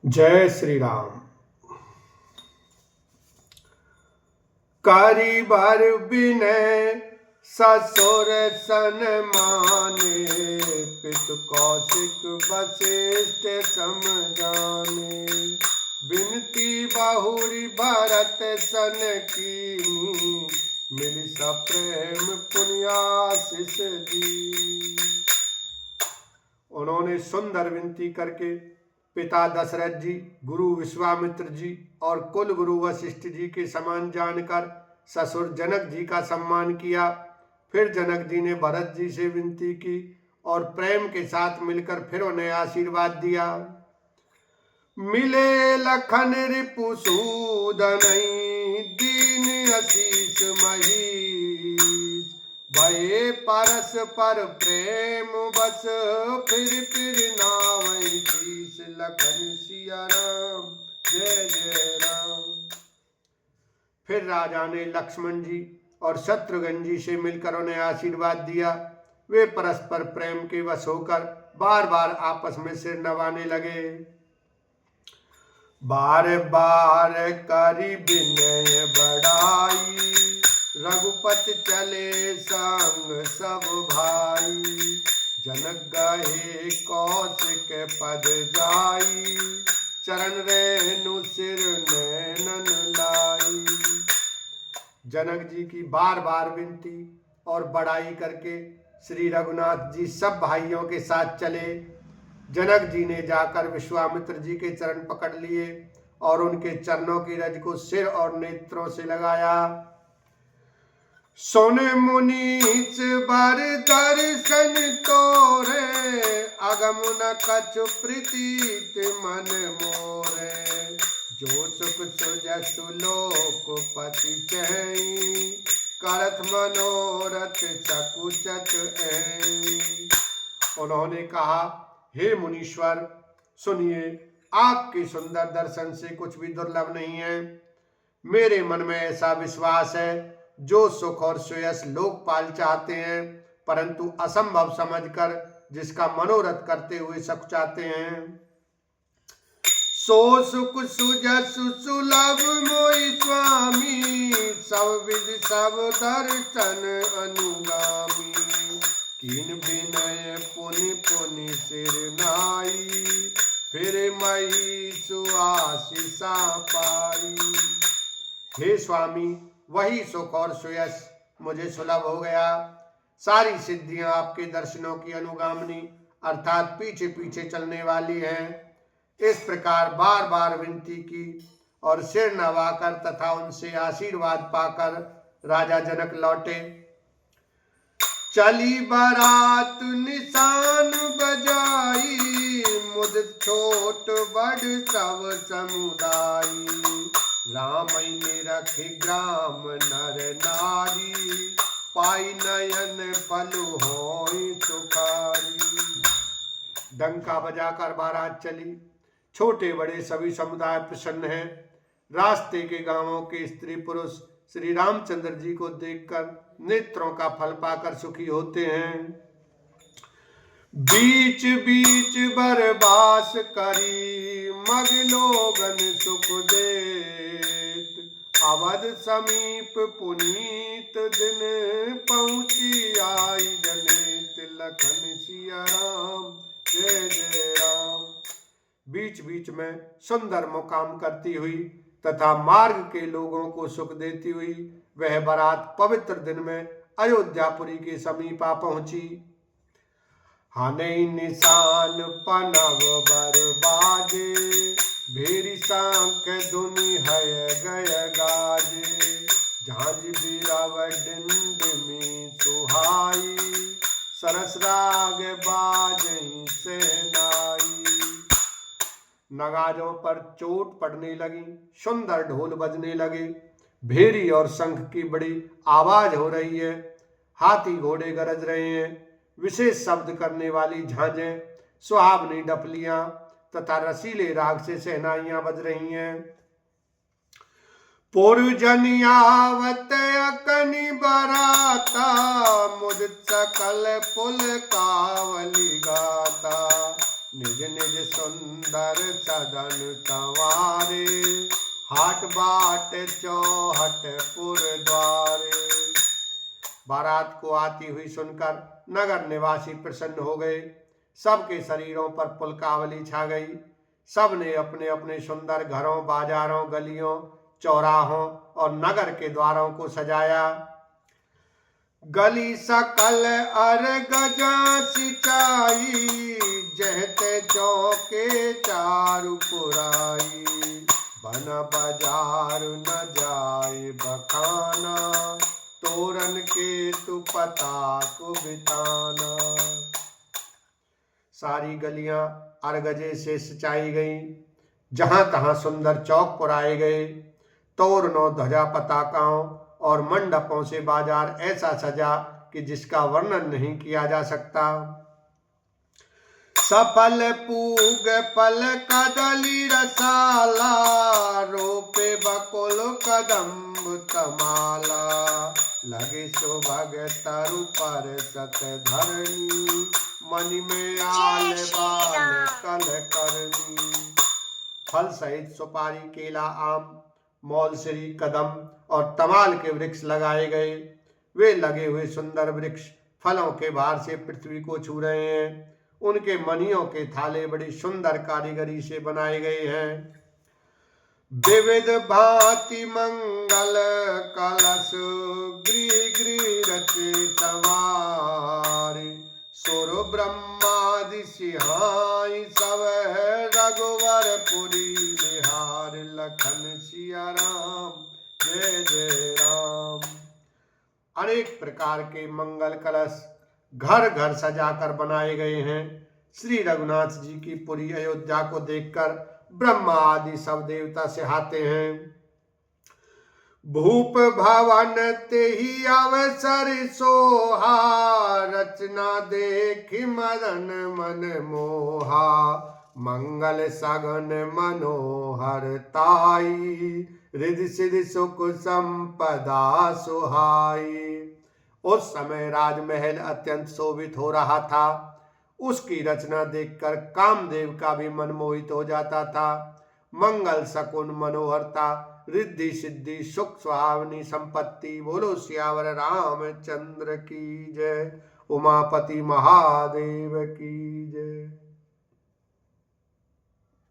जय श्री राम। कारीबार विनय ससुर सन्माने, पितु कौशिक वशिष्ठ समझाने। बिनती बहुरी भरत सन कीनी, मिली सप्रेम पुण्याशिष दी। उन्होंने सुंदर विनती करके पिता दशरथ जी, गुरु विश्वामित्र जी और कुल गुरु वशिष्ठ जी के समान जानकर ससुर जनक जी का सम्मान किया। फिर जनक जी ने भरत जी से विनती की और प्रेम के साथ मिलकर फिर उन्हें आशीर्वाद दिया। मिले लखन रिपु सूदनई, दीन आशीष महीश। भये परस्पर प्रेम बस, फिर नावै शीश। लखन सिया राम, जय जय राम। फिर राजा ने लक्ष्मण जी और शत्रुघ्न जी से मिलकर उन्हें आशीर्वाद दिया। वे परस्पर प्रेम के वश होकर बार बार आपस में सिर नवाने लगे। बार बार करी विनय बढ़ाई, रघुपति चले संग सब भाई। जनक गए कौशिक पद जाई, चरण रेणु सिर नैनन लाई। जनक जी की बार बार विनती और बड़ाई करके श्री रघुनाथ जी सब भाइयों के साथ चले। जनक जी ने जाकर विश्वामित्र जी के चरण पकड़ लिए और उनके चरणों की रज को सिर और नेत्रों से लगाया। सोने मुनीच बर दर्शन तोरे, अगम न कछु प्रीति मन मोरे। जो सुख सुजसु लोकपति चहई, करत मनोरथ सकुचत ऐ। उन्होंने कहा, हे मुनीश्वर, सुनिए, आपके सुंदर दर्शन से कुछ भी दुर्लभ नहीं है। मेरे मन में ऐसा विश्वास है, जो सुख और श्रेयस लोकपाल चाहते हैं, परंतु असंभव समझकर जिसका मनोरथ करते हुए सुख चाहते हैं। सो सुख सुजसु सुलभ मोहि स्वामी, सब विधि सब दर्शन अनुगामी। कीन विनय पुनि पुनि सिर नाई, फिर मही सुआशीषा पाई। हे स्वामी, वही सुख और श्रेयस मुझे सुलभ हो गया। सारी सिद्धियां आपके दर्शनों की अनुगामिनी अर्थात पीछे पीछे चलने वाली हैं। इस प्रकार बार बार विनती की और सिर नवाकर तथा उनसे आशीर्वाद पाकर राजा जनक लौटे। चली बारात निशान बजाई, मुद छोट बड़ सब समुदाई। राम ने रखे ग्राम नर नारी, पाई नयन फल होई सुखारी। डंका बजाकर बारात चली। छोटे बड़े सभी समुदाय प्रसन्न हैं। रास्ते के गांवों के स्त्री पुरुष श्री रामचंद्र जी को देखकर नेत्रों का फल पाकर सुखी होते हैं। बीच बीच बरबास करी, मग लोगन सुख देत। अवध समीप पुनीत दिन, पहुंची आई जनेत। लखन सिया राम, जय जय राम। बीच बीच में सुंदर मुकाम करती हुई तथा मार्ग के लोगों को सुख देती हुई वह बारात पवित्र दिन में अयोध्यापुरी के समीप आ पहुंची। हाने निशान पनव बर बाजे, भेरी सांख धुनि हय गय गाजे। झांझ बिराव डिंडमी सुहाई, सरस राग बाजई सेनाई। नगाजों पर चोट पड़ने लगी, सुंदर ढोल बजने लगे, भेरी और शंख की बड़ी आवाज हो रही है। हाथी घोड़े गरज रहे हैं, विशेष शब्द करने वाली झांझें, सुहावनी डफलियां तथा रसीले राग से शहनाइयां बज रही हैं। पुरजनियावत अकनि बराता, मुद सकल पुल कावली गाता। निज निज सुंदर सदन संवारे, हाट बाट चौहट पुर द्वारे। बारात को आती हुई सुनकर नगर निवासी प्रसन्न हो गए। सबके शरीरों पर पुलकावली छा गई। सब ने अपने अपने सुंदर घरों, बाजारों, गलियों, चौराहों और नगर के द्वारों को सजाया। गली सकल अर गजा सिंचाई, जहते चौके चारु पुराई। बन बाजार न जाए बखाना, तोरन के तु पता को बिताना। सारी गलियां अरगजे से सिंचाई गई। जहां तहां सुंदर चौक पुराए गए। तोरणों, ध्वजा, पताकाओं और मंडपों से बाजार ऐसा सजा कि जिसका वर्णन नहीं किया जा सकता। सफल पूग फल कदली रसाला, रोपे बकुल कदम्ब तमाला। लगे सुभग तरु पर सत धरनी, मनि में आल बाल कल करनी। फल सहित सुपारी, केला, आम, मौलसरी, कदम और तमाल के वृक्ष लगाए गए। वे लगे हुए सुंदर वृक्ष फलों के भार से पृथ्वी को छू रहे हैं। उनके मणियों के थाले बड़ी सुंदर कारीगरी से बनाए गए हैं। विविध भांति मंगल कलश, गृह गृह रचे सवारी। सुर ब्रह्मादि सिहाई, सब रघुवर पुरी निहार। लखन सिया राम, जय जय राम। अनेक प्रकार के मंगल कलश घर घर सजाकर बनाए गए हैं। श्री रघुनाथ जी की पुरी अयोध्या को देखकर ब्रह्मा आदि सब देवता सिहाते हैं। भूप भवन तेहि अवसर सोहा, रचना देखि मदन मन मोहा। मंगल सगन मनोहर ताई, रिधि सिधि सुख संपदा सुहाई। उस समय राजमहल अत्यंत शोभित हो रहा था। उसकी रचना देखकर कामदेव का भी मन मोहित हो जाता था। मंगल शकुन मनोहरता, रिद्धि सिद्धि सुख सुहावनी संपत्ति। बोलो सियावर रामचंद्र की जय। उमापति महादेव की जय।